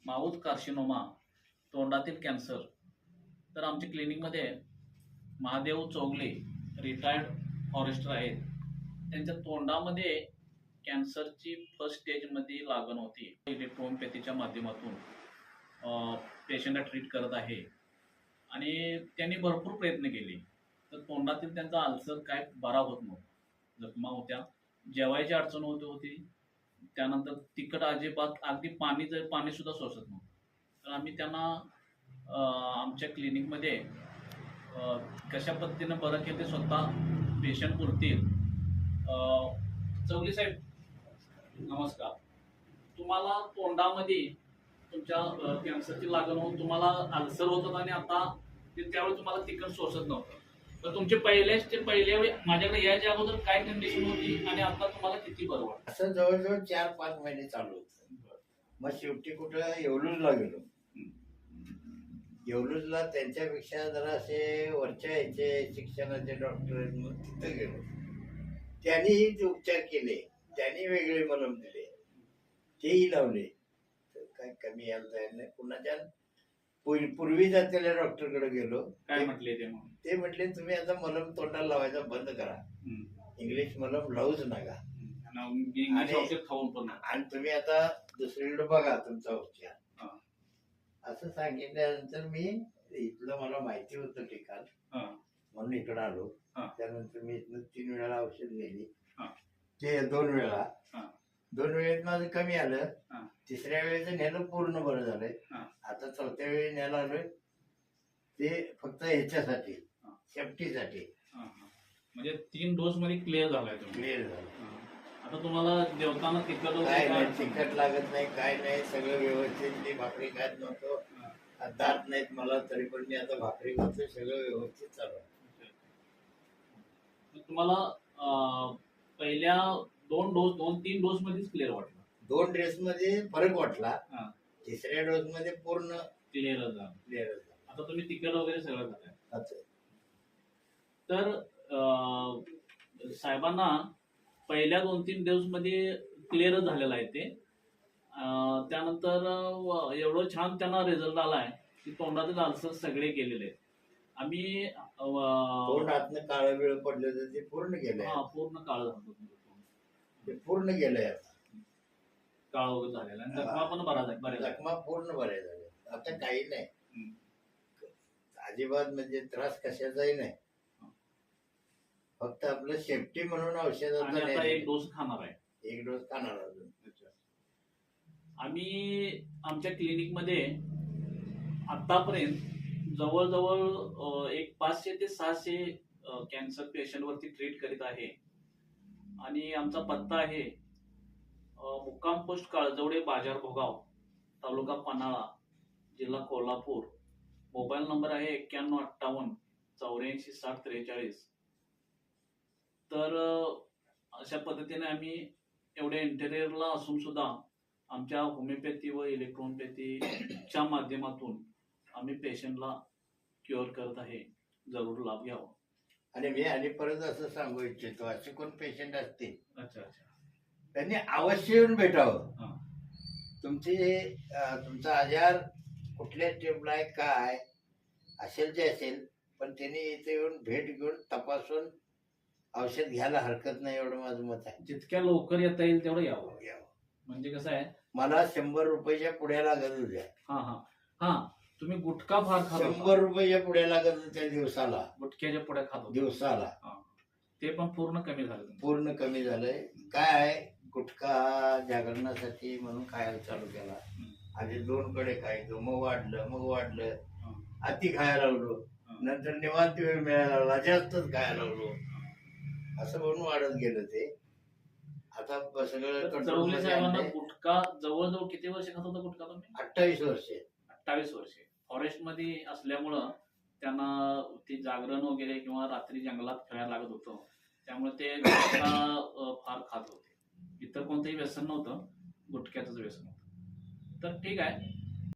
Mouth carcinoma, तोंडातील cancer. तर आमच्या क्लिनिकमध्ये महादेव चौगले रिटायर्ड फॉरेस्टर आहेत. त्यांच्या तोंडामध्ये कॅन्सरची फर्स्ट स्टेजमध्ये लागण होती. इलेक्ट्रोपॅथीच्या माध्यमातून पेशंटला ट्रीट करत आहे आणि त्यांनी भरपूर प्रयत्न केले, तर तोंडातील त्यांचा अल्सर काय बरा होत नव्हता. जखमा होत्या, जेवायची अडचण होती, त्यानंतर तिखट अजिबात अगदी पाणी सुद्धा सोसत नव्हतं. तर आम्ही त्यांना आमच्या क्लिनिकमध्ये कशा पद्धतीनं बरं केलं ते स्वतः पेशंट बोलतील. चौगले साहेब नमस्कार. तुम्हाला तोंडामध्ये तुमच्या कॅन्सरची लागण होऊन तुम्हाला अल्सर होत होता आणि आता त्यावेळी तुम्हाला तिखट सोसत नव्हतं. तर तुमचे पहिले माझ्याकडे यायच्या अगोदर काय कंडिशन होती आणि आता तुम्हाला किती बरं वाटतं? असं जवळजवळ 4-5 महिने चालू होतं. मग शेवटी कुठं येवलूजला गेलो. येवलूजला त्यांच्यापेक्षा जरा असे वरच्या याचे शिक्षणाचे डॉक्टर तिथे गेलो. त्यांनीही उपचार केले, त्यांनी वेगळे मलम दिले, तेही लावले, तर काय कमी यायला तयार नाही. पुन्हा त्या पूर्वी जातेल्या डॉक्टरकडे गेलो. काय म्हटले ते म्हटले तुम्ही आता मलम तोंडाला लावायचा बंद करा, इंग्लिश मलम लावूच नका आणि तुम्ही आता दुसरीकडे बघा तुमचा उपचार. असं सांगितल्यानंतर मी इथलं मला माहिती होतं ठिकाण म्हणून इकडं आलो. त्यानंतर मी इथनं 3 वेळा औषध नेली, ते 2 वेळेत माझं कमी आलं. तिसऱ्या वेळेचं नेलं पूर्ण बरं झालंय. आता 4थ्या वेळी न्यायला आलोय, ते फक्त ह्याच्यासाठी सेफ्टीसाठी. म्हणजे 3 डोस मध्ये क्लिअर झालाय तुम्ही? क्लिअर झालं. आता तुम्हाला जेवताना काय नाही, तिखट लागत नाही, काय नाही, सगळं व्यवस्थित. मी भाकरी खात नव्हतो, दात नाहीत मला, तरी पण मी आता भाकरी खातोय, सगळं व्यवस्थित चालू आहे. तुम्हाला पहिल्या 2-3 डोस मध्येच क्लिअर वाटलं? 2 डोस मध्ये फरक वाटला, तिसऱ्या डोस मध्ये पूर्ण क्लिअर झालं. आता तुम्ही तिखट वगैरे सगळं खाताय. तर साहेबांना पहिल्या 2-3 डोस मध्ये क्लिअर झालेलं आहे ते. त्यानंतर एवढं छान त्यांना रिझल्ट आलाय की तोंडातील अल्सर सगळे गेलेले आहेत. आम्ही तोंडातनं काळं वेळ पडलं ते पूर्ण गेलंय. पूर्ण काळ झालं, ते पूर्ण गेलंय. काळ वगैरे झालेला, जखमा पण बऱ्या जखमा पूर्ण बऱ्या झाल्या. आता काही नाही, अजिबात म्हणजे त्रास कशाचाही नाही. फक्त आपलं सेफ्टी म्हणून औषधाचा 1 डोस खाणार आहे. 1 डोस खाणार अजून. आम्ही आमच्या क्लिनिकमध्ये आतापर्यंत जवळजवळ 500 ते 600 कॅन्सर पेशंट वरती ट्रीट करीत आहे. आणि आमचा पत्ता आहे मुक्काम पोस्ट काळजवडे, बाजार भोगाव, तालुका पन्हाळा, जिल्हा कोल्हापूर. मोबाईल नंबर आहे 9158 84 60 43. तर अशा पद्धतीने आम्ही एवढ्या इंटेरियरला असून सुद्धा आमच्या होमिओपॅथी व इलेक्ट्रोपॅथीच्या माध्यमातून आम्ही पेशंटला क्युअर करत आहे. जरूर लाभ घ्यावा. आणि मी परत असं सांगू इच्छितो, असे कोण पेशंट असतील अच्छा त्यांनी अवश्य येऊन भेटावं. तुमचा आजार कुठल्या स्टेपला आहे, काय असेल ते असेल, पण त्यांनी इथे येऊन भेट घेऊन तपासून औषध घ्यायला हरकत नाही, एवढं माझं मत आहे. जितक्या लवकर येता येईल तेवढं यावं. म्हणजे कसं आहे, मला 100 रुपयाच्या पुढ्या लागत होत्या. तुम्ही गुटखा फार खात? 100 रुपयाच्या पुढ्या लागत होत्या दिवसाला. गुटख्याच्या पुढ्या खात दिवसाला. ते पण पूर्ण कमी झालं? पूर्ण कमी झालंय. काय आहे, गुटखा जागरणासाठी म्हणून खायला चालू केला. आधी 2 कडे खायचो, मग वाढलं, अति खायला लागलो. नंतर निवांत वेळ मिळायला लागला, जास्तच खायला लागलो. असं म्हणून वाढत गेलं ते. आता सगळं गुटखा जवळजवळ किती वर्ष खात होता गुटखा तुम्ही? 28 वर्षे. 28 वर्षे फॉरेस्ट मध्ये असल्यामुळं त्यांना ते जागरण वगैरे किंवा रात्री जंगलात फिरायला लागत होतं, त्यामुळे ते गुटखा फार खात होते. इतर कोणतंही व्यसन नव्हतं, गुटख्याचंच व्यसन होतं. तर ठीक आहे,